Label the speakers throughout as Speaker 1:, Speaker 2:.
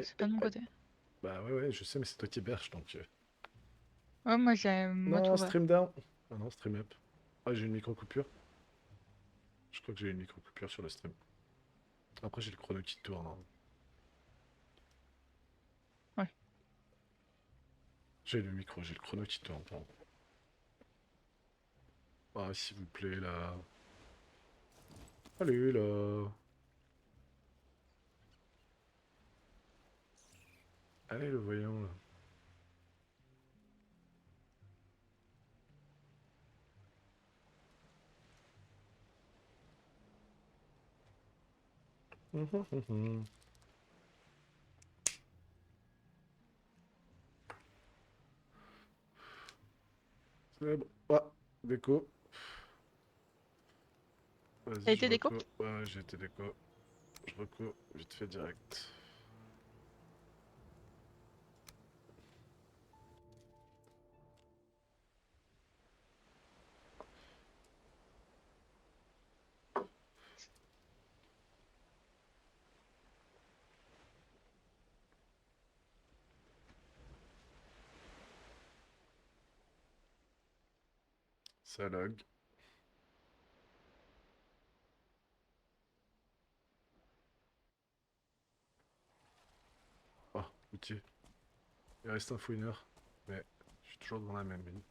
Speaker 1: c'est pas de mon côté.
Speaker 2: Bah ouais, je sais, mais c'est toi qui héberge, donc...
Speaker 1: Ouais, moi j'ai mode
Speaker 2: Non,
Speaker 1: ouvert.
Speaker 2: stream down. Ah non, stream up. Ah, j'ai une micro-coupure. Je crois que j'ai une micro-coupure sur le stream. Après, j'ai le chrono qui tourne, hein.
Speaker 1: Ouais.
Speaker 2: J'ai le micro, j'ai le chrono qui tourne, pardon. Ah, s'il vous plaît, là. Allez, là. Allez, le voyant, là. C'est bon. Ah, déco.
Speaker 1: T'as
Speaker 2: Vas-y, je
Speaker 1: été déco?
Speaker 2: reco. Ouais, j'ai été déco. Je reco, vite fait direct. Ça log. Ah, outil. Il reste un fouineur. Mais je suis toujours dans la même mine.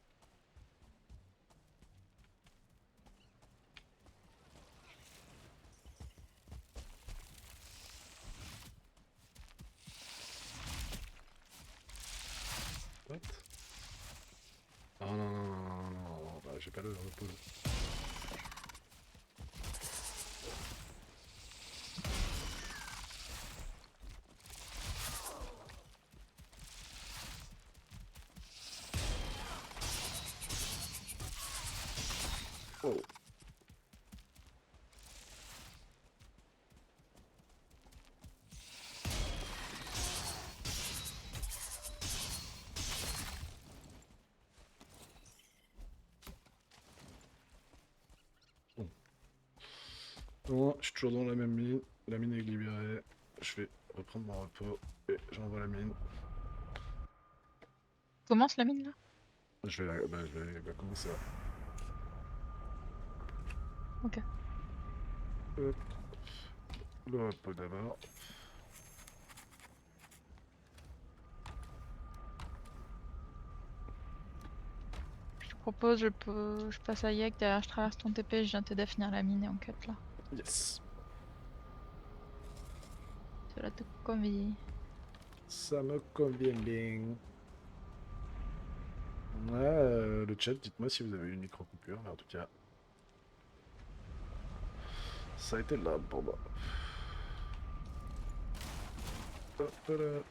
Speaker 2: What? Oh non, non, non, non, non, non, bah, j'ai pas le repos. Oh. Bon. Non, je suis toujours dans la même mine. La mine est libérée. Je vais reprendre mon repos et j'envoie la mine.
Speaker 1: Commence la mine là?
Speaker 2: Je vais commencer là.
Speaker 1: Ok.
Speaker 2: Hop. Le repos d'abord.
Speaker 1: Je te propose, je passe à Yek, derrière je traverse ton TP, je viens t'aider à finir la mine et en quête là.
Speaker 2: Yes.
Speaker 1: Cela te convient.
Speaker 2: Ça me convient bien. Ouais, le chat, dites-moi si vous avez eu une micro-coupure, mais en tout cas, ça a été là pour moi. Hop là.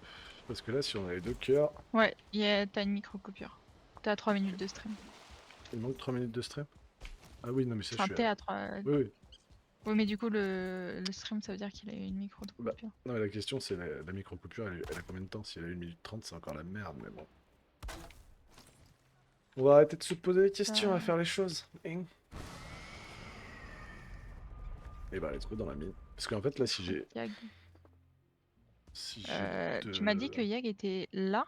Speaker 2: Parce que là, si on a les deux cœurs,
Speaker 1: Ouais, t'as une micro-coupure. T'es à 3 minutes de stream.
Speaker 2: il manque 3 minutes de stream. Ah oui, non, mais ça, je
Speaker 1: Enfin,
Speaker 2: suis à...
Speaker 1: t'es à 3.
Speaker 2: Oui, oui.
Speaker 1: Oui, mais du coup, le stream, ça veut dire qu'il a eu une
Speaker 2: Bah,
Speaker 1: micro-coupure.
Speaker 2: non, mais la question, c'est la micro-coupure, elle a combien de temps? Si elle a 1 minute 30, c'est encore la merde, mais bon. On va arrêter de se poser des questions à faire les choses. Hein. Et bah, let's go dans la mine. Parce qu'en fait, là, si j'ai...
Speaker 1: Yag.
Speaker 2: Si j'ai
Speaker 1: Tu m'as dit que
Speaker 2: de...
Speaker 1: Yag était là?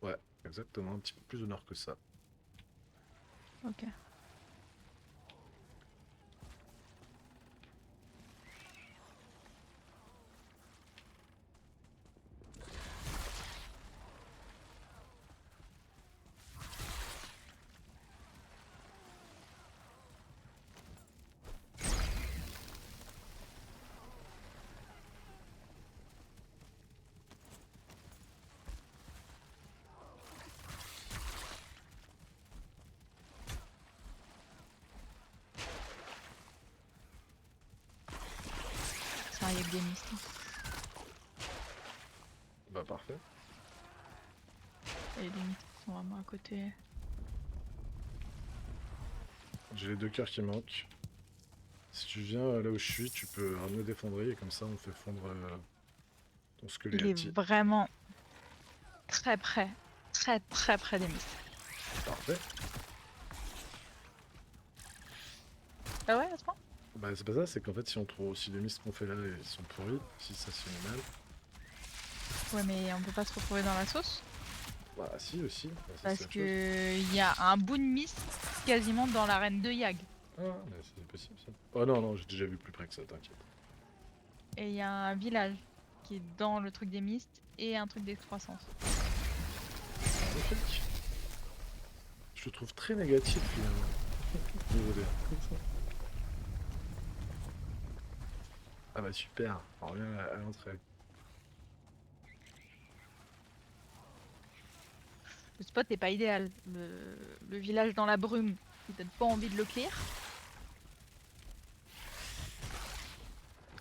Speaker 2: Ouais, exactement, un petit peu plus au nord que ça.
Speaker 1: Ok. C'est un Yag gamiste.
Speaker 2: Bah, parfait.
Speaker 1: Et les limites sont vraiment à côté.
Speaker 2: J'ai les deux cœurs qui manquent. Si tu viens là où je suis, tu peux ramener des fonderies et comme ça on fait fondre ton
Speaker 1: Il est
Speaker 2: squelette.
Speaker 1: vraiment très près. Très très près des mistes.
Speaker 2: Parfait.
Speaker 1: Ah ouais, à ce point?
Speaker 2: Bah c'est pas ça, c'est qu'en fait si on trouve si les mistes qu'on fait là ils sont pourris, si ça se finit mal,
Speaker 1: Ouais, mais on peut pas se retrouver dans la sauce
Speaker 2: bah si aussi, bah, ça c'est
Speaker 1: parce
Speaker 2: autre chose.
Speaker 1: que il y a un bout de mist quasiment dans l'arène de Yag.
Speaker 2: Ah mais c'est possible ça. Oh non non, j'ai déjà vu plus près que ça, t'inquiète.
Speaker 1: Et il y a un village qui est dans le truc des mistes et un truc d'excroissance.
Speaker 2: Magnifique. Je le trouve très négatif finalement. Désolé. Ah bah super, on revient à l'entrée.
Speaker 1: Le spot est pas idéal. Le village dans la brume, il donne pas envie de le clear.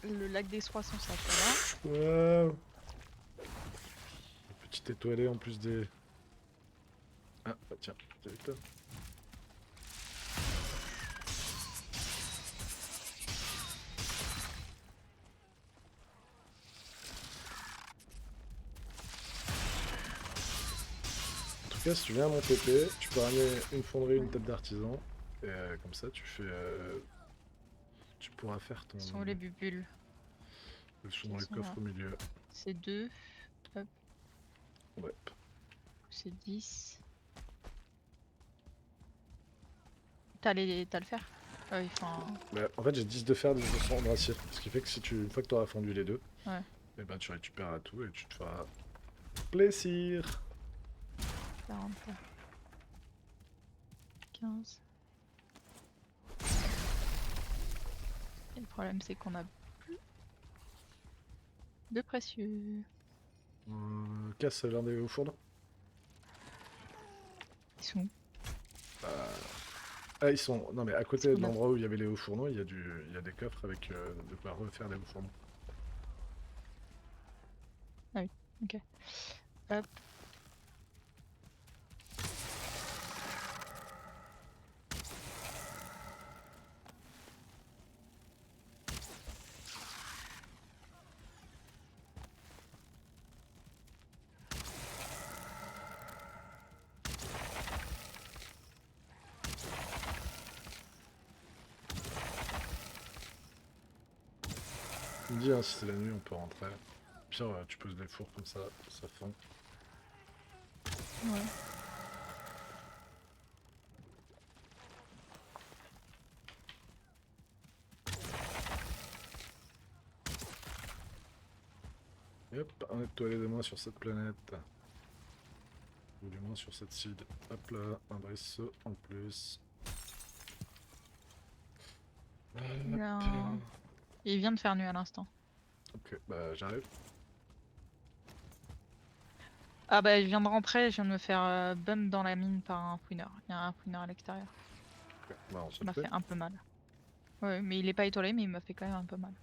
Speaker 1: Le lac d'excroissance, ça va.
Speaker 2: Waouh. Petite étoilée en plus des... Ah bah tiens, t'as vu toi. En tout cas, si tu viens à mon TP, tu peux ramener une fonderie, une tête d'artisan. Et comme ça, tu fais... tu pourras faire ton...
Speaker 1: Ils sont où les bubules?
Speaker 2: Ils sont
Speaker 1: Ils
Speaker 2: dans les
Speaker 1: sont là.
Speaker 2: coffres au milieu.
Speaker 1: C'est 2. Hop,
Speaker 2: Ouais.
Speaker 1: c'est 10. T'as le fer? Oui, enfin.
Speaker 2: Bah, en fait, j'ai 10 de fer, 10 de sang d'acier. Ce qui fait que si tu... une fois que tu auras fondu les deux,
Speaker 1: Ouais.
Speaker 2: et ben tu récupères tout et tu te feras plaisir.
Speaker 1: 40. 15. Et le problème, c'est qu'on a plus de précieux.
Speaker 2: Casse l'un des hauts fourneaux.
Speaker 1: Ils sont où?
Speaker 2: Ah, ils sont... Non mais à côté
Speaker 1: Parce
Speaker 2: de
Speaker 1: qu'on a-
Speaker 2: l'endroit où il y avait les hauts fourneaux, il y a il y a des coffres avec de quoi refaire les hauts fourneaux.
Speaker 1: Ah oui, ok. Hop.
Speaker 2: Tu me dis hein, si c'est la nuit, on peut rentrer. Pire, tu poses des fours comme ça fond.
Speaker 1: Ouais.
Speaker 2: Et hop, un étoilé de moins sur cette planète. Ou du moins sur cette seed. Hop là, un briseau en plus.
Speaker 1: Il,
Speaker 2: Hop.
Speaker 1: a un- Il vient de faire nuit à l'instant.
Speaker 2: Ok, bah j'arrive.
Speaker 1: Ah bah, je viens de rentrer, je viens de me faire bump dans la mine par un fouineur. Il y a un fouineur à l'extérieur.
Speaker 2: Ok, bah on
Speaker 1: Ça
Speaker 2: se le
Speaker 1: m'a
Speaker 2: fait.
Speaker 1: fait un peu mal. Ouais, mais il est pas étoilé, mais il m'a fait quand même un peu mal.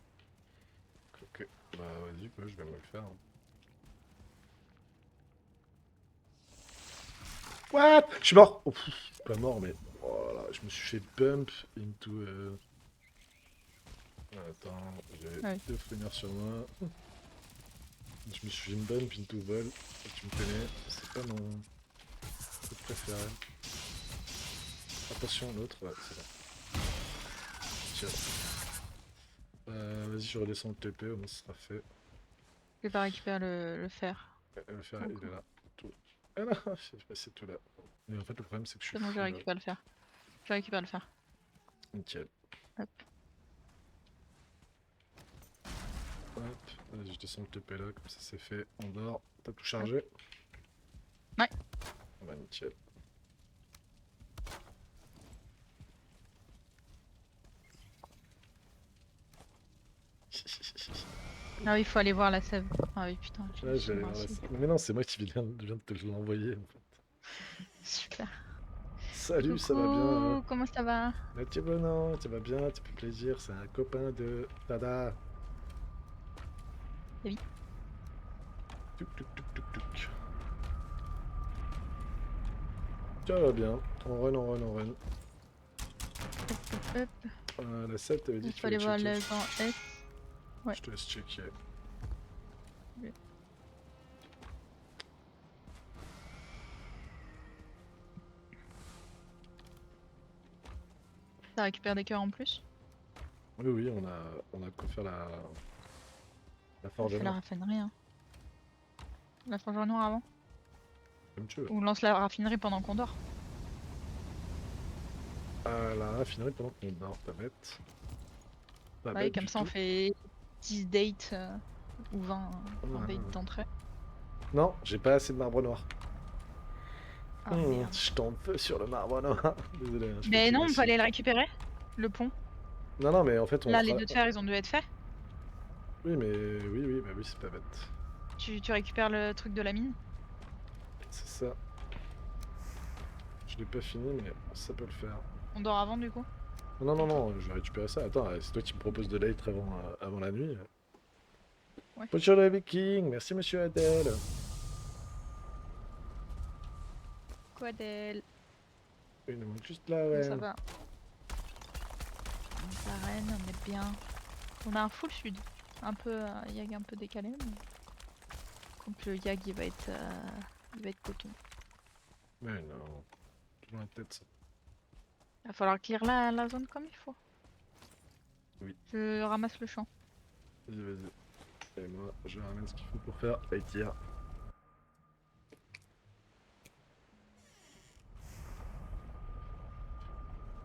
Speaker 2: Ok, bah vas-y, quoi, je vais me le faire. What? Je suis mort! Oh, pff, pas mort, mais. Oh là, je me suis fait bump into. Attends, j'ai
Speaker 1: Ah oui.
Speaker 2: deux fouineurs sur moi. Je me suis fait une bump into vol. Et tu me connais, c'est pas mon truc préféré. Attention, l'autre, ouais, c'est bon. Tiens. Vas-y, je redescends le TP, au moins ce sera fait.
Speaker 1: Je vais pas récupérer le fer.
Speaker 2: Le fer,
Speaker 1: Pour le
Speaker 2: il est
Speaker 1: coup.
Speaker 2: là. Tout. Ah non, j'ai passé tout là. Et en fait, le problème, c'est que je suis
Speaker 1: C'est bon, je
Speaker 2: fou là.
Speaker 1: récupère le fer. Je récupère le fer.
Speaker 2: Nickel.
Speaker 1: Hop.
Speaker 2: Hop, vas-y, je descends le TP là, comme ça c'est fait. On dort. T'as tout
Speaker 1: Hop.
Speaker 2: chargé?
Speaker 1: Ouais.
Speaker 2: Bah, nickel.
Speaker 1: Ah oui, il faut aller voir la sève. Ah oui, putain,
Speaker 2: Là, je
Speaker 1: j'ai
Speaker 2: vais aller
Speaker 1: moi
Speaker 2: voir la
Speaker 1: aussi.
Speaker 2: salle. Mais non, c'est moi qui viens de te l'envoyer en fait.
Speaker 1: Super.
Speaker 2: Salut, ça va bien hein?
Speaker 1: Coucou, comment ça va?
Speaker 2: Là, tu es bon, non? Tu vas bien? Tu fais plaisir, c'est un copain de Dada.
Speaker 1: Oui.
Speaker 2: Tuk tuk tuk tuk tuk. Ça va bien. On run, on run, on run.
Speaker 1: Hop.
Speaker 2: La 7, t'avais dit
Speaker 1: Il
Speaker 2: qu'il
Speaker 1: faut aller
Speaker 2: fallait
Speaker 1: voir
Speaker 2: checker.
Speaker 1: le grand S. Ouais.
Speaker 2: Je te laisse checker.
Speaker 1: Oui. Ça récupère des cœurs en plus?
Speaker 2: Oui, oui, on a de quoi faire la
Speaker 1: On
Speaker 2: forge
Speaker 1: fait la
Speaker 2: noire,
Speaker 1: raffinerie. Hein. La forge noire avant.
Speaker 2: comme tu veux.
Speaker 1: Ou on lance la raffinerie pendant qu'on dort.
Speaker 2: La raffinerie pendant qu'on dort, pas bête. Pas
Speaker 1: Bah oui,
Speaker 2: bête
Speaker 1: comme
Speaker 2: du
Speaker 1: ça on
Speaker 2: tout.
Speaker 1: fait 10 dates ou 20,
Speaker 2: Ouais.
Speaker 1: dates d'entrée.
Speaker 2: Non, j'ai pas assez de marbre noir.
Speaker 1: Ah merde.
Speaker 2: Je tombe feu sur le marbre noir. Désolé, hein, je
Speaker 1: Mais
Speaker 2: fatigue
Speaker 1: non, on peut
Speaker 2: aussi.
Speaker 1: aller le récupérer. Le pont.
Speaker 2: Non, non, mais en fait, on
Speaker 1: Là, les
Speaker 2: fera.
Speaker 1: 2 de fer, ils ont dû être faits.
Speaker 2: Oui, mais oui, oui, bah oui, c'est pas bête.
Speaker 1: Tu récupères le truc de la mine.
Speaker 2: C'est ça. Je l'ai pas fini, mais ça peut le faire.
Speaker 1: On dort avant du coup.
Speaker 2: Non, non, non, je vais récupérer ça. Attends, c'est toi qui me proposes de l'être avant la nuit.
Speaker 1: Ouais.
Speaker 2: Bonjour le viking, merci monsieur Adèle.
Speaker 1: Quoi d'elle?
Speaker 2: Il nous manque juste la
Speaker 1: Bon, ça
Speaker 2: reine.
Speaker 1: va. Donc, la reine, on est bien. On a un full sud. Un peu yag un peu décalé. Mais... Donc le yag il va être coton.
Speaker 2: Mais non, tout dans la tête ça.
Speaker 1: Il va falloir clear la zone comme il faut.
Speaker 2: Oui,
Speaker 1: Je ramasse le champ.
Speaker 2: vas-y, vas-y. Et moi, je ramène ce qu'il faut pour faire la tire.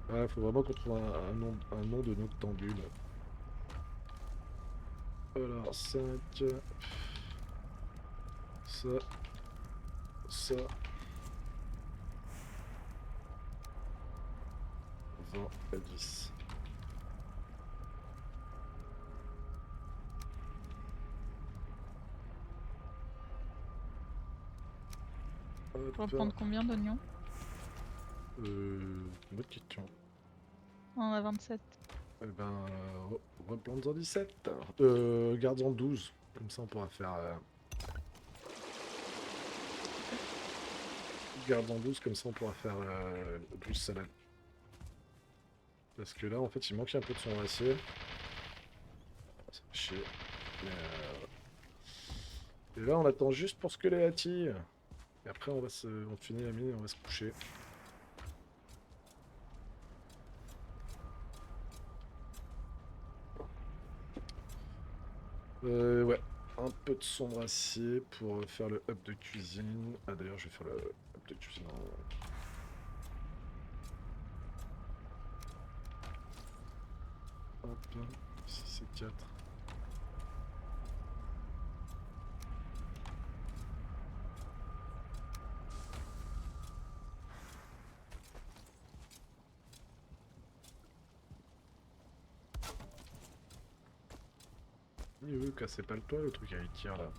Speaker 2: Ouais, faut vraiment qu'on trouve un nom de noctambule. Alors, 5, ça, 20 et 10.
Speaker 1: Pour
Speaker 2: Hop,
Speaker 1: prendre combien d'oignons?
Speaker 2: bonne question.
Speaker 1: On en a 27.
Speaker 2: Eh ben, replante-en 17. Garde-en 12. Comme ça, on pourra faire. Garde-en 12, comme ça, on pourra faire 12 salades. Parce que là, en fait, il manque un peu de son acier. Ça fait chier. Mais, et là, on attend juste pour ce que les attire. Et après, on finit la mine et on va se coucher. Ouais. Un peu de sombre acier pour faire le hub de cuisine. Ah, d'ailleurs, je vais faire le hub de cuisine Hop, 6 et 4. Il veut casser pas le toit, le truc avec tir là.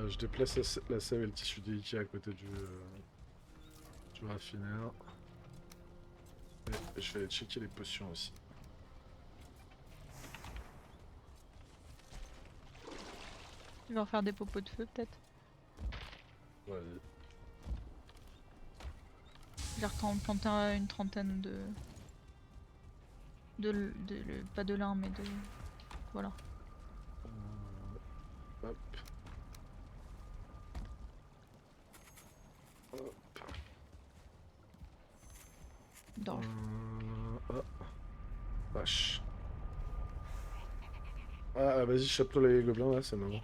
Speaker 2: Je déplace la sève et le tissu délicat à côté du raffineur. Et je vais aller checker les potions aussi.
Speaker 1: Tu vas refaire des popos de feu peut-être.
Speaker 2: Vas-y.
Speaker 1: J'ai replanté une trentaine pas de lin mais de... Voilà.
Speaker 2: Hop. Hop.
Speaker 1: D'orge.
Speaker 2: Ah. Vache. Ah, vas-y, chope-toi les gobelins là, c'est le moment.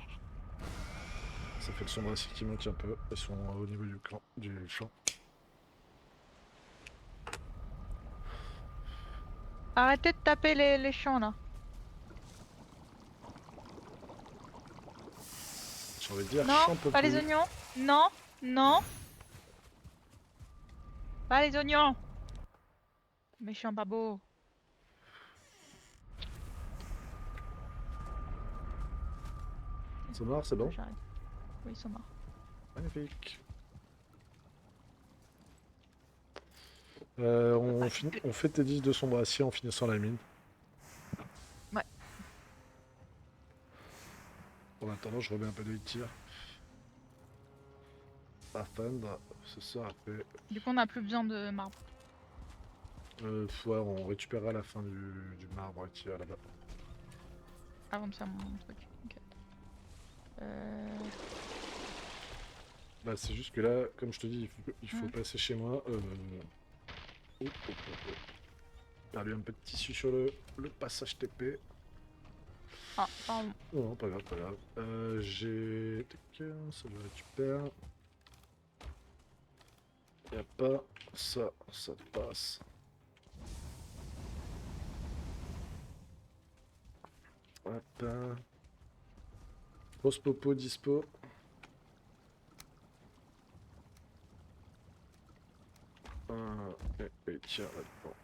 Speaker 2: Ça fait le sombre acier qui manque un peu. Ils sont au niveau du champ.
Speaker 1: Arrêtez de taper les champs là.
Speaker 2: J'ai envie de dire,
Speaker 1: Non,
Speaker 2: champ peu
Speaker 1: pas les
Speaker 2: plus.
Speaker 1: oignons. Non, non. Pas les oignons. Méchant babo.
Speaker 2: C'est mort, c'est bon.
Speaker 1: J'arrête. Oui, ils sont morts.
Speaker 2: Magnifique. On fait tes 10 de sombre acier en finissant la mine.
Speaker 1: Ouais.
Speaker 2: En attendant, je remets un peu de tir. À fendre, ce sera fait.
Speaker 1: Du coup, on n'a plus besoin de marbre.
Speaker 2: Ouais, on récupérera la fin du marbre qui est là-bas.
Speaker 1: Avant de faire mon truc. Ok.
Speaker 2: Bah, c'est juste que là, comme je te dis, il faut
Speaker 1: Hmm.
Speaker 2: passer chez moi. Oh, oh, oh, oh. Perdu un peu de tissu sur le passage TP.
Speaker 1: Ah, pardon.
Speaker 2: Non, pas grave, pas grave. J'ai... Tac, ça je récupère. Y a pas ça, ça passe. Hop. Grosse popo dispo. Tiens, là-dedans.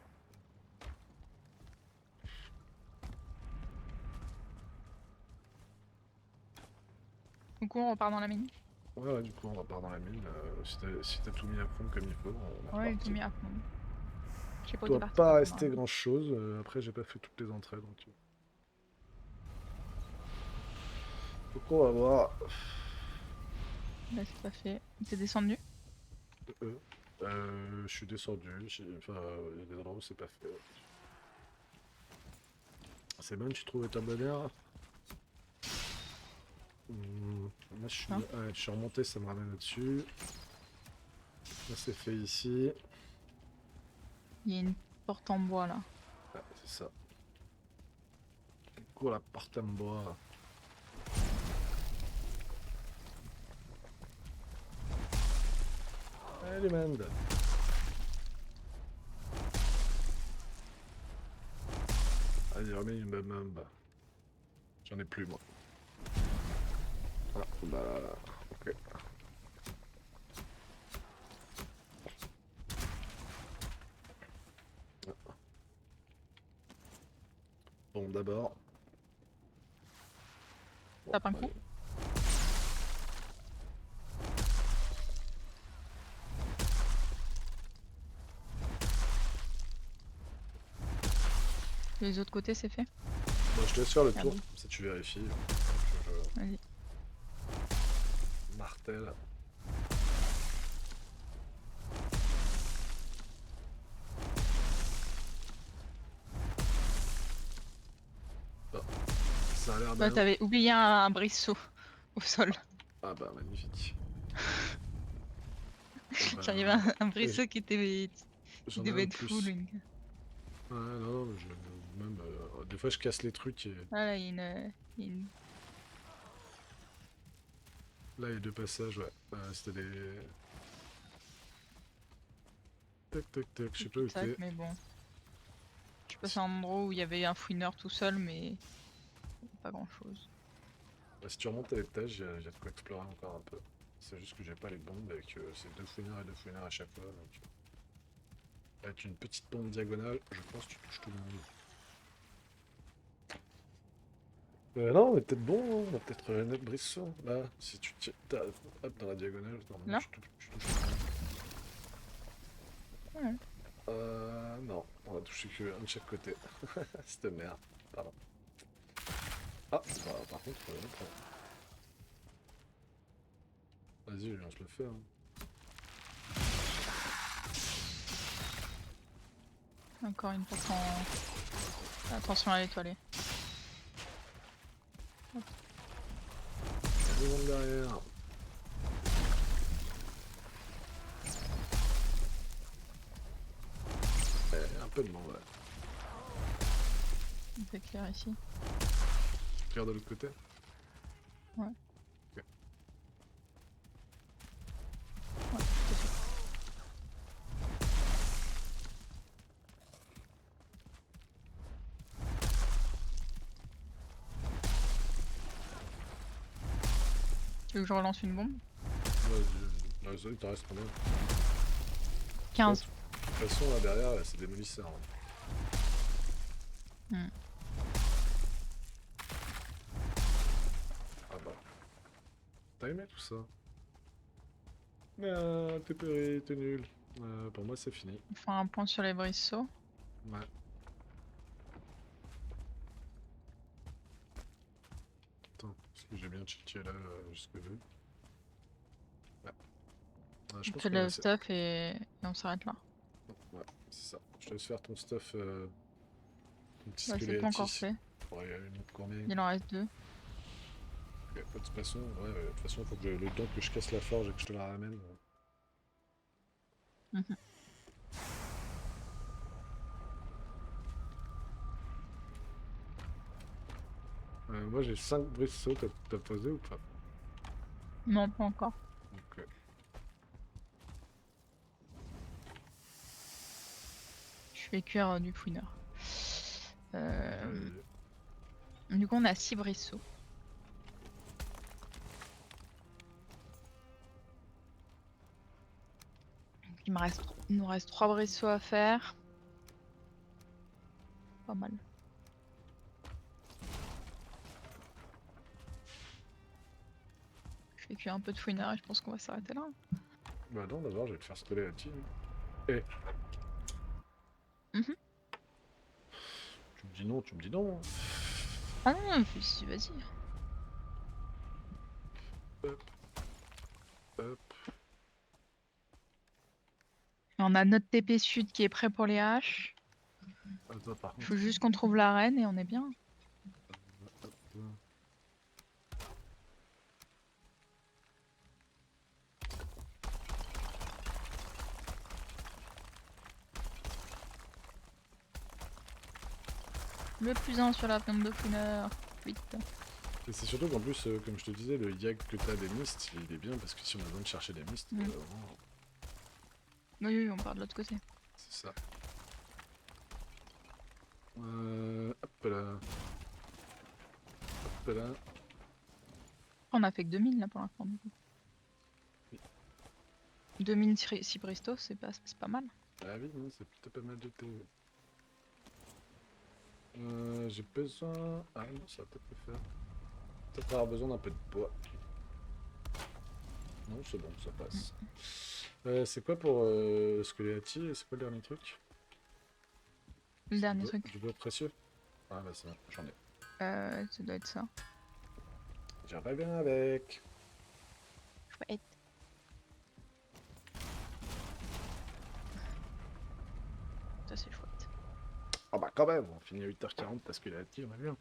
Speaker 1: Du coup, on repart dans la mine.
Speaker 2: Ouais, ouais, du coup, on repart dans la mine. Si t'as tout mis à fond comme il faut, on est
Speaker 1: Ouais, il est tout
Speaker 2: reparti.
Speaker 1: mis à fond. Je sais pas où t'es
Speaker 2: Doit
Speaker 1: parti
Speaker 2: pas
Speaker 1: par contre.
Speaker 2: rester grand-chose. Après, j'ai pas fait toutes les entrées, donc... Donc, on va voir.
Speaker 1: Là, c'est pas fait. T'es descendu?
Speaker 2: Je suis descendu. Enfin, il y a des endroits où c'est pas fait. C'est bon, tu trouves ta bonne heure? Là,
Speaker 1: Hein.
Speaker 2: je suis remonté, ça me ramène au-dessus. Là, c'est fait ici.
Speaker 1: Il y a une porte en bois là.
Speaker 2: Ouais, c'est ça. Du coup, la porte en bois. Allez, mende. Allez, remets une bam. J'en ai plus, moi. Ah, bah là, ok. Bon, d'abord. Bon,
Speaker 1: Tape un coup.
Speaker 2: allez.
Speaker 1: Les autres côtés, c'est fait.
Speaker 2: Bon, je te laisse faire le tour,
Speaker 1: Merde.
Speaker 2: comme ça tu vérifies. Donc,
Speaker 1: Vas-y.
Speaker 2: martèle. Ah, ça a l'air
Speaker 1: Bah,
Speaker 2: bien.
Speaker 1: t'avais oublié un briseau au sol.
Speaker 2: Ah bah, magnifique. Ah bah,
Speaker 1: J'arrive à un
Speaker 2: et
Speaker 1: briseau qui
Speaker 2: j'en ai un
Speaker 1: devait
Speaker 2: de
Speaker 1: être full.
Speaker 2: plus. Ouais, non, même, des fois je casse les trucs et
Speaker 1: Ah là, il y a une
Speaker 2: là il y a deux passages, ouais. C'était des... Tac, je sais pas où
Speaker 1: cul-de-sac,
Speaker 2: t'es.
Speaker 1: mais bon. Je passe à un endroit où il y avait un fouineur tout seul, mais pas grand chose.
Speaker 2: Bah, si tu remontes à l'étage, il y a de quoi explorer encore un peu. C'est juste que j'ai pas les bombes avec c'est deux fouineurs et deux fouineurs à chaque fois. Donc, avec une petite bombe diagonale, je pense que tu touches tout le monde. Non, mais peut-être bon, hein, on va peut-être notre brisson. Là, si tu tiens, hop, dans la diagonale, normalement
Speaker 1: Là?
Speaker 2: tu touches tout le monde.
Speaker 1: Ouais.
Speaker 2: Non, on va toucher que un de chaque côté. Cette merde, pardon. Ah, bah, par contre, vas-y, je le fais. Hein.
Speaker 1: Encore une porte en... Attention à l'étoilée.
Speaker 2: Il y a du monde derrière. Un peu de monde, ouais.
Speaker 1: Il fait clair ici.
Speaker 2: Regarde de l'autre côté.
Speaker 1: Ouais.
Speaker 2: Ok.
Speaker 1: Ouais, c'est fait. Tu veux que je relance une bombe?
Speaker 2: Vas-y, vas-y, il t'en reste combien?
Speaker 1: 15.
Speaker 2: De toute façon, là derrière, c'est démolisseur. Hein.
Speaker 1: Hmm.
Speaker 2: Ah bah. T'as aimé tout ça? Ah, t'es péri, t'es nul. Pour moi, c'est fini.
Speaker 1: On fait un point sur les briseaux.
Speaker 2: Ouais. Attends, est-ce que j'ai bien checké là jusque là? Ouais. Je
Speaker 1: On
Speaker 2: pense
Speaker 1: fait
Speaker 2: qu'on a
Speaker 1: le
Speaker 2: assez.
Speaker 1: stuff et on s'arrête là.
Speaker 2: Ouais, c'est ça. Je te laisse faire ton stuff, ton petit
Speaker 1: Bah, c'est pas encore
Speaker 2: squelette.
Speaker 1: fait.
Speaker 2: Ouais, il y a une autre combien?
Speaker 1: Il en reste 2.
Speaker 2: Ok, de toute façon, ouais, de toute façon, faut que le temps que je casse la forge et que je te la ramène.
Speaker 1: Mhm.
Speaker 2: Moi j'ai 5 briseaux, t'as posé ou pas?
Speaker 1: Non, pas encore.
Speaker 2: Ok.
Speaker 1: Je vais cuire du fouineur.
Speaker 2: Allez.
Speaker 1: Du coup, on a 6 brisseaux. Donc, il nous reste 3 brisseaux à faire. Pas mal. Je vais cuire un peu de fouineur et je pense qu'on va s'arrêter là.
Speaker 2: Bah non, d'abord je vais te faire spoiler la team. Eh,
Speaker 1: Mhm.
Speaker 2: tu me dis non, tu me dis non.
Speaker 1: Ah non, vas-y.
Speaker 2: Hop, hop.
Speaker 1: Et on a notre TP sud qui est prêt pour les haches.
Speaker 2: Attends, par
Speaker 1: Il faut
Speaker 2: contre.
Speaker 1: juste qu'on trouve l'arène et on est bien.
Speaker 2: Hop.
Speaker 1: Le plus 1 sur la viande de fouineur. Vite.
Speaker 2: Et c'est surtout qu'en plus, comme je te disais, le yag que t'as des mists, il est bien parce que si on a besoin de chercher des mists,
Speaker 1: Mm.
Speaker 2: vraiment,
Speaker 1: Oui, on part de l'autre côté.
Speaker 2: c'est ça. Hop là. Hop là.
Speaker 1: On a fait que 2000 là pour l'instant. Du coup. 2000 si Bristo, c'est pas mal.
Speaker 2: Ah oui, non, c'est plutôt pas mal de thé. J'ai besoin... Ah non, ça va peut-être le faire. Peut-être avoir besoin d'un peu de bois. Non, c'est bon, ça passe. C'est quoi pour Scoleati? C'est quoi le dernier truc?
Speaker 1: Le dernier truc.
Speaker 2: Du bois précieux? Ah bah c'est bon, j'en ai.
Speaker 1: Ça doit être ça.
Speaker 2: J'aimerais bien avec.
Speaker 1: Chouette. Ça c'est chouette.
Speaker 2: Ah bah quand même, on finit à 8h40 parce que Scoleati, on est bien.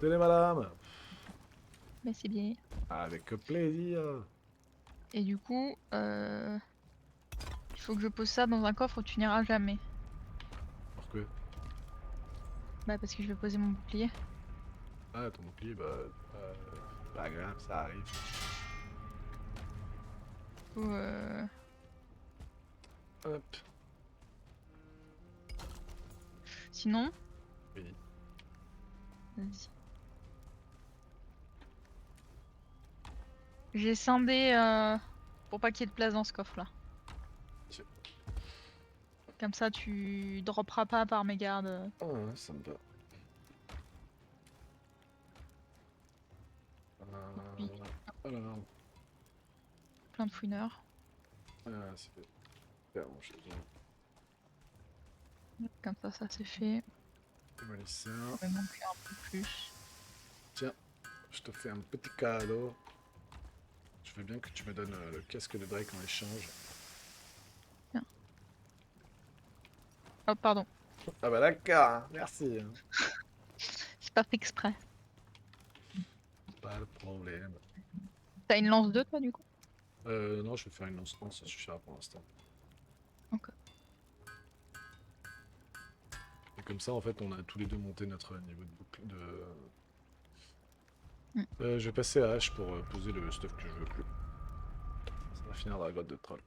Speaker 2: Tenez madame!
Speaker 1: Mais c'est bien.
Speaker 2: Avec plaisir!
Speaker 1: Et du coup, il faut que je pose ça dans un coffre où tu n'iras jamais.
Speaker 2: Pourquoi?
Speaker 1: Bah parce que je vais poser mon bouclier.
Speaker 2: Ah, ton bouclier, bah... pas grave, ça arrive.
Speaker 1: Du coup,
Speaker 2: Hop.
Speaker 1: sinon,
Speaker 2: Oui.
Speaker 1: vas-y. J'ai scindé pour pas qu'il y ait de place dans ce coffre là.
Speaker 2: Tiens.
Speaker 1: Comme ça tu dropperas pas par mégarde.
Speaker 2: Ah, ouais, ça me va.
Speaker 1: Oui,
Speaker 2: Alors...
Speaker 1: plein de fouineurs.
Speaker 2: Ah, c'est super bon chez toi.
Speaker 1: Comme ça c'est fait.
Speaker 2: Voilà ça.
Speaker 1: Il me manque un peu plus.
Speaker 2: Tiens, je te fais un petit cadeau. Je veux bien que tu me donnes le casque de Drake en échange.
Speaker 1: Tiens. Oh pardon,
Speaker 2: Ah bah d'accord, merci.
Speaker 1: c'est pas fait exprès.
Speaker 2: Pas de problème.
Speaker 1: T'as une lance 2 toi du coup?
Speaker 2: Non, je vais faire une lance 1, ça suffira pour l'instant.
Speaker 1: Ok.
Speaker 2: Et comme ça, en fait, on a tous les deux monté notre niveau de boucle de...
Speaker 1: Mm.
Speaker 2: Je vais passer à H pour poser le stuff que je veux plus. Ça va finir dans la grotte de troll.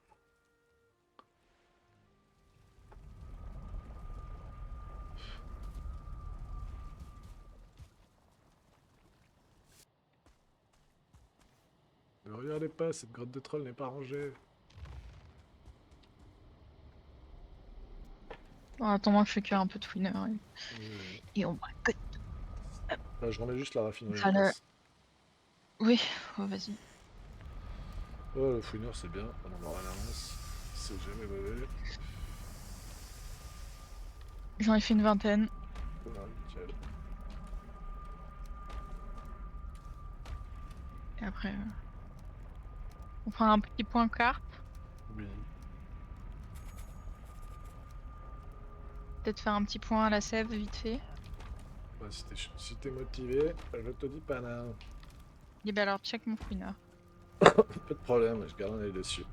Speaker 2: Ne regardez pas, cette grotte de troll n'est pas rangée.
Speaker 1: En attendant, je fais cuire un peu de fouineur
Speaker 2: Euh,
Speaker 1: et on va cut.
Speaker 2: je remets juste la raffinerie en
Speaker 1: Ça le...
Speaker 2: place.
Speaker 1: Oui, oh, vas-y.
Speaker 2: Oh, le fouineur, c'est bien, on en aura l'avance. C'est jamais mauvais.
Speaker 1: J'en ai fait une vingtaine.
Speaker 2: Voilà, nickel.
Speaker 1: Et après, on fera un petit point carpe.
Speaker 2: Oui.
Speaker 1: Peut-être faire un petit point à la sève vite fait.
Speaker 2: Bah, si t'es motivé, je te dis pas non.
Speaker 1: Et ben alors, check mon fouineur.
Speaker 2: Pas de problème, je garde un œil dessus.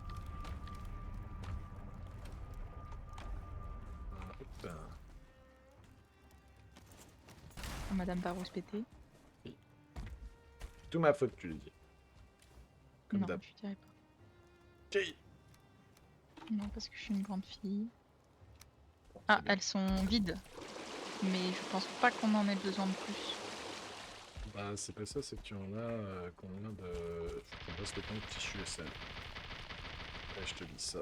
Speaker 2: Hop,
Speaker 1: Oh, Madame Barros pété.
Speaker 2: tout ma faute, tu le dis. Comme
Speaker 1: Non,
Speaker 2: d'hab.
Speaker 1: je dirais pas.
Speaker 2: Ok.
Speaker 1: Non, parce que je suis une grande fille.
Speaker 2: Bon,
Speaker 1: Ah,
Speaker 2: c'est bien.
Speaker 1: elles sont vides. Mais je pense pas qu'on en ait besoin de plus.
Speaker 2: Bah, c'est pas ça, c'est que tu en as combien de. Faut qu'on reste le temps de tissu SL. Et je te dis ça.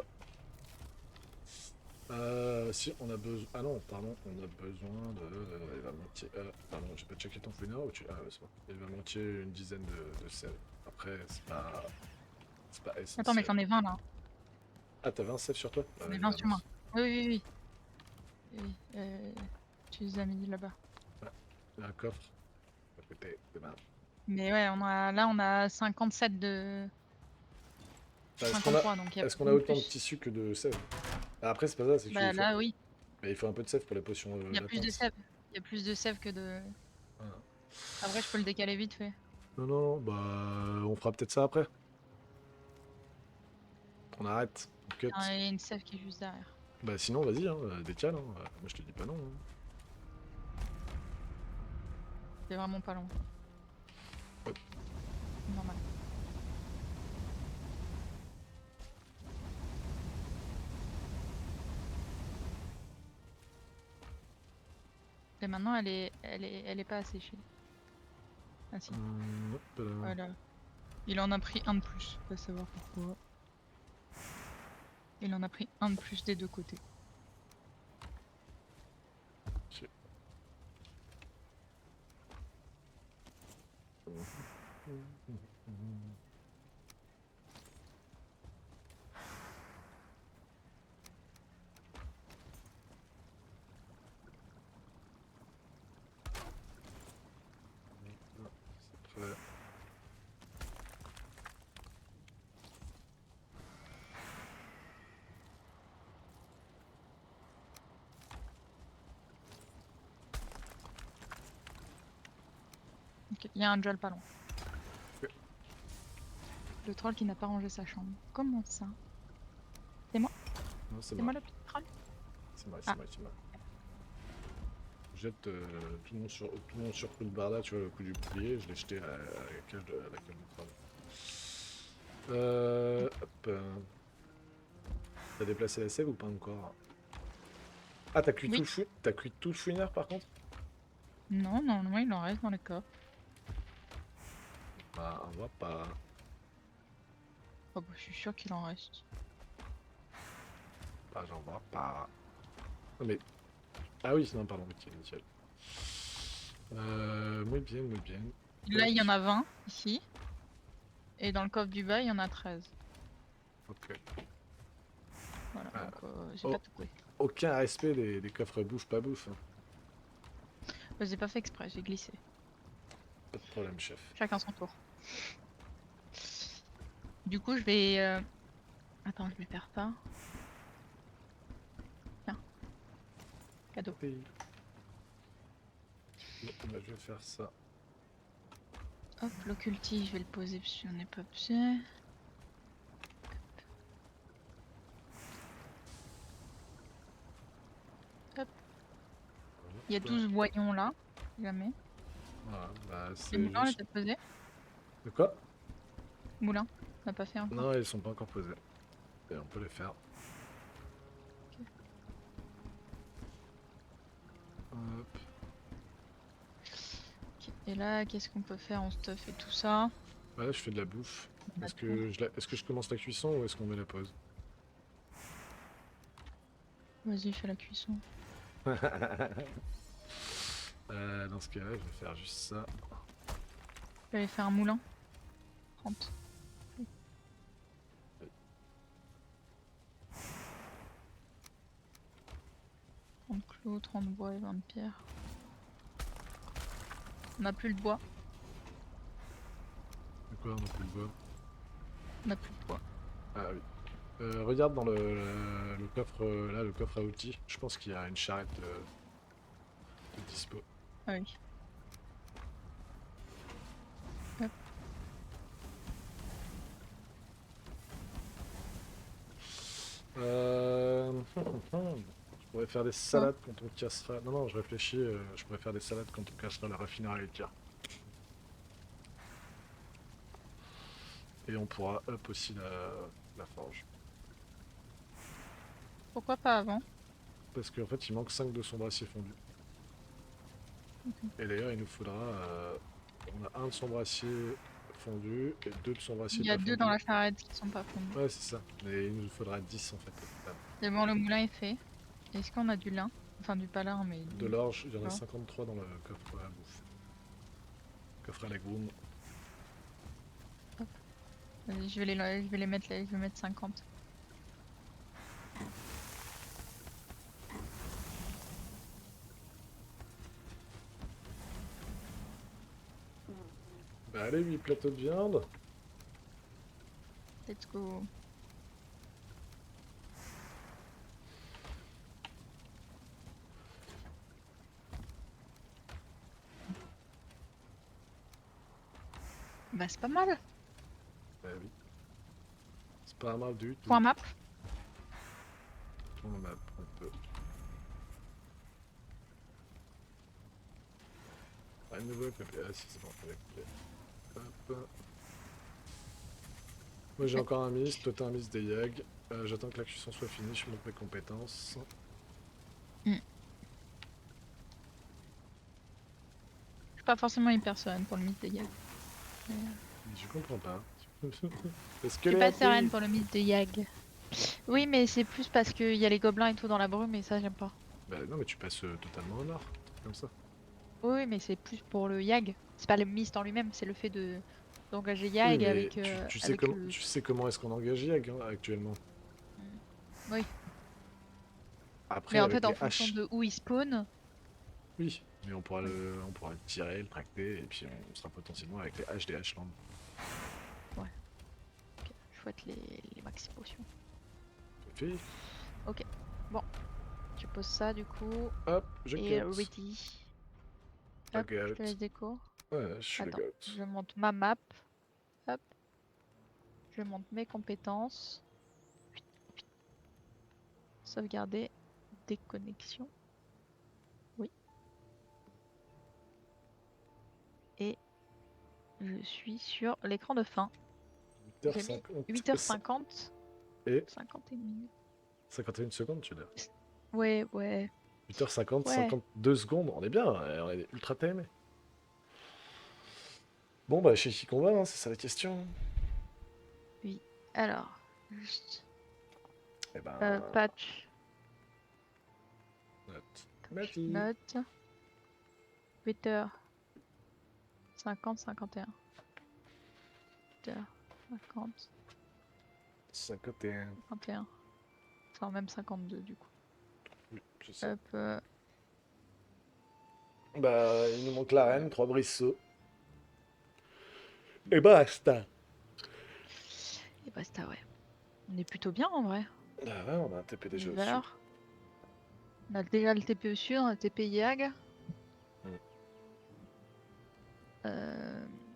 Speaker 2: Si on a besoin. Ah non, pardon, on a besoin de. Il va moitié. Pardon, j'ai pas checké ton fouineur ou tu. Ah, ouais, c'est bon. Il va moitié une dizaine de sel. Après, c'est pas. C'est pas
Speaker 1: Attends, mais
Speaker 2: essentiel.
Speaker 1: j'en ai 20 là.
Speaker 2: Ah, t'avais un save sur toi? Bah,
Speaker 1: J'en ai
Speaker 2: vas-y,
Speaker 1: 20 sur moi.
Speaker 2: avance.
Speaker 1: Oui, oui, oui. Oui, tu les as mis là-bas.
Speaker 2: Ouais, il y a un coffre. À côté, c'est bien.
Speaker 1: Mais ouais, là on a 57 de
Speaker 2: Bah,
Speaker 1: 53, donc il y a
Speaker 2: est-ce qu'on a
Speaker 1: besoin de
Speaker 2: autant de
Speaker 1: plus.
Speaker 2: tissu que de sève? Ah, après, c'est pas ça, c'est qu'il
Speaker 1: Bah
Speaker 2: faut.
Speaker 1: là, oui,
Speaker 2: Mais il faut un peu de sève pour la potion
Speaker 1: il y a plus de
Speaker 2: latence.
Speaker 1: sève. Il y a plus de sève que de...
Speaker 2: Voilà.
Speaker 1: Après, je peux le décaler vite fait.
Speaker 2: Non, non, bah, on fera peut-être ça après. On arrête, on cut.
Speaker 1: Ah, il y a une sève qui est juste derrière.
Speaker 2: Bah, sinon, vas-y, hein, décale. Hein. Moi, je te dis pas non. Hein.
Speaker 1: C'est vraiment pas long.
Speaker 2: Ouais.
Speaker 1: Normal. Et maintenant, elle est pas asséchée. Ah si,
Speaker 2: Hop là.
Speaker 1: voilà. Il en a pris un de plus, pas savoir pourquoi. Il en a pris un de plus des deux côtés.
Speaker 2: Ok. C'est prêt.
Speaker 1: Ok, il y a un gel pas long.
Speaker 2: Ok.
Speaker 1: Le troll qui n'a pas rangé sa chambre. Comment ça? C'est moi?
Speaker 2: Non, c'est
Speaker 1: C'est
Speaker 2: moi.
Speaker 1: moi le petit troll?
Speaker 2: C'est moi,
Speaker 1: Ah.
Speaker 2: c'est moi, c'est moi. Je jette tout le monde sur coup de barda, tu vois, le coup du bouclier, je l'ai jeté à la cage de travail. Hop. T'as déplacé la sève ou pas encore? Ah, t'as cuit
Speaker 1: Oui.
Speaker 2: T'as cuit tout le fouineur par contre?
Speaker 1: Non, normalement il en reste dans le coffre.
Speaker 2: Bah, on voit pas.
Speaker 1: Oh bah, je suis sûr qu'il en reste.
Speaker 2: Bah, j'en vois pas. Non, mais. Ah oui, non, pardon, ok, nickel. Muy bien, muy bien.
Speaker 1: Là, il y en a 20 ici. Et dans le coffre du bas, il y en a 13.
Speaker 2: Ok.
Speaker 1: Voilà,
Speaker 2: Ah.
Speaker 1: donc j'ai
Speaker 2: Oh.
Speaker 1: pas tout coué.
Speaker 2: Aucun respect des coffres bouffe, pas bouffe. Hein.
Speaker 1: Bah, j'ai pas fait exprès, j'ai glissé.
Speaker 2: Pas de problème, chef.
Speaker 1: Chacun son tour. Du coup, je vais... Attends, je vais faire ça. Tiens. Cadeau.
Speaker 2: Oui. Bon, bah, je vais faire ça.
Speaker 1: Hop, l'occulti, je vais le poser parce qu'on n'est pas pied. Hop. Il y a 12 voyons là, si jamais.
Speaker 2: Voilà, bah,
Speaker 1: Les
Speaker 2: c'est
Speaker 1: moulins,
Speaker 2: juste.
Speaker 1: elle t'a posé?
Speaker 2: De quoi?
Speaker 1: Moulin, on n'a pas fait encore.
Speaker 2: Non, ils sont pas encore posés. Et on peut les faire.
Speaker 1: Ok.
Speaker 2: Hop.
Speaker 1: Ok. Et là, qu'est-ce qu'on peut faire en stuff et tout ça?
Speaker 2: Ouais, je fais de la bouffe.
Speaker 1: On a
Speaker 2: Est-ce
Speaker 1: tout.
Speaker 2: que est-ce que je commence la cuisson ou est-ce qu'on met la pause?
Speaker 1: Vas-y, fais la cuisson.
Speaker 2: Dans ce cas-là, je vais faire juste ça.
Speaker 1: Je vais aller faire un moulin. 30.
Speaker 2: Oui.
Speaker 1: 30 clous, 30 bois et 20 de pierre. On n'a plus de bois.
Speaker 2: De quoi, on a plus le bois?
Speaker 1: On n'a plus de bois.
Speaker 2: Ah oui. Regarde dans le coffre, là, le coffre à outils. Je pense qu'il y a une charrette de dispo.
Speaker 1: Ah oui.
Speaker 2: Je pourrais faire des
Speaker 1: Hein.
Speaker 2: salades quand on cassera. Non, non, je réfléchis. Je pourrais faire des salades quand on cassera la raffinerie laitière. Et on pourra up aussi la forge.
Speaker 1: Pourquoi pas avant?
Speaker 2: Parce qu'en fait, il manque 5 de son brassier fondu.
Speaker 1: Ok.
Speaker 2: Et d'ailleurs, il nous faudra. On a un de son brassier fondu et 2 de son brassier
Speaker 1: Il y
Speaker 2: pas
Speaker 1: a deux dans
Speaker 2: fondu.
Speaker 1: la charrette qui sont pas fondus.
Speaker 2: Ouais, c'est ça. Mais il nous faudra 10 en fait. Au total.
Speaker 1: C'est bon, le moulin est fait. Est-ce qu'on a du lin? Enfin, du pas lin, mais
Speaker 2: De
Speaker 1: du
Speaker 2: l'orge, il y en a
Speaker 1: l'or.
Speaker 2: 53 dans le coffre à bouffe. Coffre à legumes.
Speaker 1: Hop. Vas-y, je vais les mettre là, je vais mettre 50.
Speaker 2: Bah allez, 8 plateaux de viande.
Speaker 1: Let's go. Bah, c'est pas mal.
Speaker 2: Bah oui. C'est pas mal du tout.
Speaker 1: Point map.
Speaker 2: On a un peu. Un nouveau papier. Ah si, c'est bon. Avec hop. Moi j'ai
Speaker 1: Ok.
Speaker 2: encore un mist, toi t'as un mist des yag. J'attends que la cuisson soit finie, je monte mes compétences.
Speaker 1: Hmm. Je suis pas forcément hyper sereine pour le mythe des Yag. Mais,
Speaker 2: Je comprends pas. Parce
Speaker 1: je
Speaker 2: que
Speaker 1: suis
Speaker 2: les
Speaker 1: pas sereine
Speaker 2: happies.
Speaker 1: pour le mythe des Yag. Oui, mais c'est plus parce qu'il y a les gobelins et tout dans la brume, et ça, j'aime pas.
Speaker 2: Bah non, mais tu passes totalement au nord. Comme ça.
Speaker 1: Oui, mais c'est plus pour le Yag. C'est pas le mist en lui-même, c'est le fait de d'engager
Speaker 2: Oui,
Speaker 1: Yag
Speaker 2: mais
Speaker 1: avec, avec
Speaker 2: comment,
Speaker 1: le.
Speaker 2: tu sais comment est-ce qu'on engage yag hein, actuellement.
Speaker 1: Hmm. Oui.
Speaker 2: Après,
Speaker 1: Mais en
Speaker 2: avec
Speaker 1: fait, en
Speaker 2: les
Speaker 1: fonction
Speaker 2: haches.
Speaker 1: de où il spawn.
Speaker 2: Oui, mais
Speaker 1: Oui.
Speaker 2: on pourra le tirer, le tracter, et puis on sera potentiellement avec les haches des hashlands.
Speaker 1: Ouais. Ok. Chouette les maxi potions.
Speaker 2: Fait.
Speaker 1: Ok. Bon. Tu poses ça du coup.
Speaker 2: Hop, je
Speaker 1: Et
Speaker 2: cut.
Speaker 1: ready.
Speaker 2: I
Speaker 1: Hop, je te
Speaker 2: got.
Speaker 1: laisse déco.
Speaker 2: Ouais, je suis le
Speaker 1: Attends,
Speaker 2: goat.
Speaker 1: je monte ma map. Hop, je monte mes compétences. Sauvegarder. Déconnexion. Oui. Et je suis sur l'écran de fin. J'ai mis
Speaker 2: 8h50
Speaker 1: 8h50.
Speaker 2: et
Speaker 1: 51 minutes.
Speaker 2: 51 secondes, tu dis.
Speaker 1: Ouais, ouais,
Speaker 2: 8h50,
Speaker 1: ouais.
Speaker 2: 52 secondes, on est bien, on est ultra timé. Bon, bah, chez qui qu'on va, hein, c'est ça la question.
Speaker 1: Oui. Alors, juste
Speaker 2: Eh ben,
Speaker 1: patch.
Speaker 2: note.
Speaker 1: Je
Speaker 2: Mati.
Speaker 1: note. 8h50, 51. 8h50,
Speaker 2: 51.
Speaker 1: 51. Enfin, même 52 du coup.
Speaker 2: Oui, c'est ça.
Speaker 1: Hop.
Speaker 2: Bah, il nous manque la reine, 3 brisseaux.
Speaker 1: Hmm.
Speaker 2: Et basta.
Speaker 1: Et basta, ouais. On est plutôt bien en vrai.
Speaker 2: Ah ouais, on a un TP déjà au-dessus.
Speaker 1: 9h. On a déjà le TP au sud, on a le TP YAG.
Speaker 2: Mm.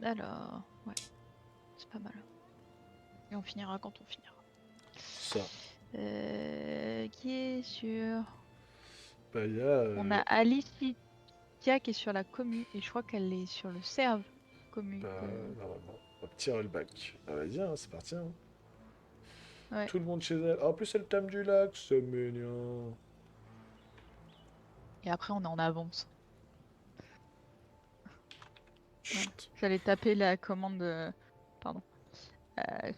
Speaker 1: Alors, ouais, c'est pas mal. Et on finira quand on finira.
Speaker 2: Ça.
Speaker 1: Qui est sur.
Speaker 2: Bah, il y a.
Speaker 1: On a Alicia qui est sur la commu et je crois qu'elle est sur le serve commu.
Speaker 2: Bah, normalement. On va tirer le bac. Ah, vas-y, hein, c'est parti. Hein.
Speaker 1: Ouais.
Speaker 2: Tout le monde chez elle. En plus, c'est le thème du lac, c'est mignon.
Speaker 1: Et après, on est en avance. Voilà.
Speaker 2: Chut.
Speaker 1: J'allais taper la commande. Pardon.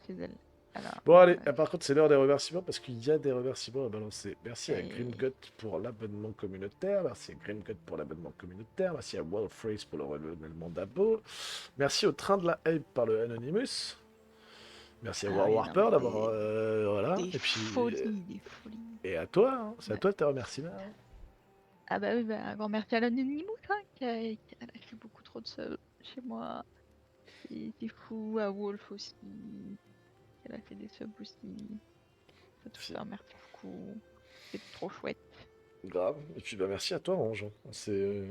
Speaker 1: Chez elle. Alors,
Speaker 2: Bon, allez, par contre, c'est l'heure des remerciements parce qu'il y a des remerciements à balancer. Merci à
Speaker 1: et-
Speaker 2: Grimgot pour l'abonnement communautaire. Merci à Grimgot pour l'abonnement communautaire. Merci à Wolfrace pour le renouvellement d'abo. Merci au train de la hype par le Anonymous. Merci à
Speaker 1: Ah oui, non,
Speaker 2: Warwarper
Speaker 1: mais
Speaker 2: d'avoir. Voilà.
Speaker 1: des
Speaker 2: Et puis.
Speaker 1: folies, des folies.
Speaker 2: Et à toi, hein. C'est à
Speaker 1: Ouais.
Speaker 2: toi de tes remerciements. Hein.
Speaker 1: Ah bah oui, bah, un grand merci à l'Anonymous hein, qui a lâché beaucoup trop de subs chez moi. C'est fou, à Wolf aussi, qui a lâché des subs aussi. À tout
Speaker 2: Fi-
Speaker 1: ça, merci beaucoup. C'est trop chouette.
Speaker 2: Grave. Et puis, bah, merci à toi, Ange. On s'est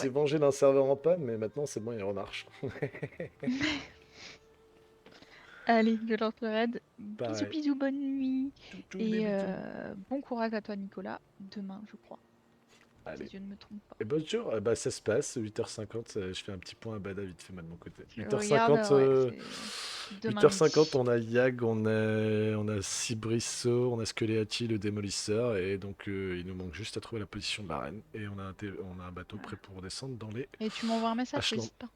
Speaker 1: Ouais.
Speaker 2: vengé d'un serveur en panne, mais maintenant, c'est bon, il remarche.
Speaker 1: Allez, je lance le raid. Bisous,
Speaker 2: Pareil.
Speaker 1: bisous, bonne nuit.
Speaker 2: Tous des
Speaker 1: Et
Speaker 2: bisous.
Speaker 1: bon courage à toi, Nicolas. Demain, je crois, si
Speaker 2: Allez.
Speaker 1: je ne me trompe pas.
Speaker 2: Et bonjour, bah ça se passe, 8h50, je fais un petit point à Bada vite fait moi de mon côté.
Speaker 1: Je regarde,
Speaker 2: 8h50,
Speaker 1: ouais, c'est demain
Speaker 2: 8h50,
Speaker 1: midi.
Speaker 2: on a Yag, on a Cibrissaut, on a Skeléati, le démolisseur, et donc il nous manque juste à trouver la position de la reine. Et on a un bateau prêt pour descendre dans les
Speaker 1: Et tu m'envoies un message,
Speaker 2: Ashland.
Speaker 1: n'hésite pas.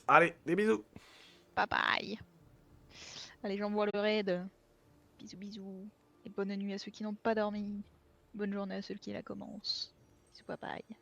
Speaker 2: Allez, des bisous!
Speaker 1: Bye bye. Allez, j'envoie le raid. Bisous, bisous. Et bonne nuit à ceux qui n'ont pas dormi. Bonne journée à ceux qui la commencent. Bisous, bye bye.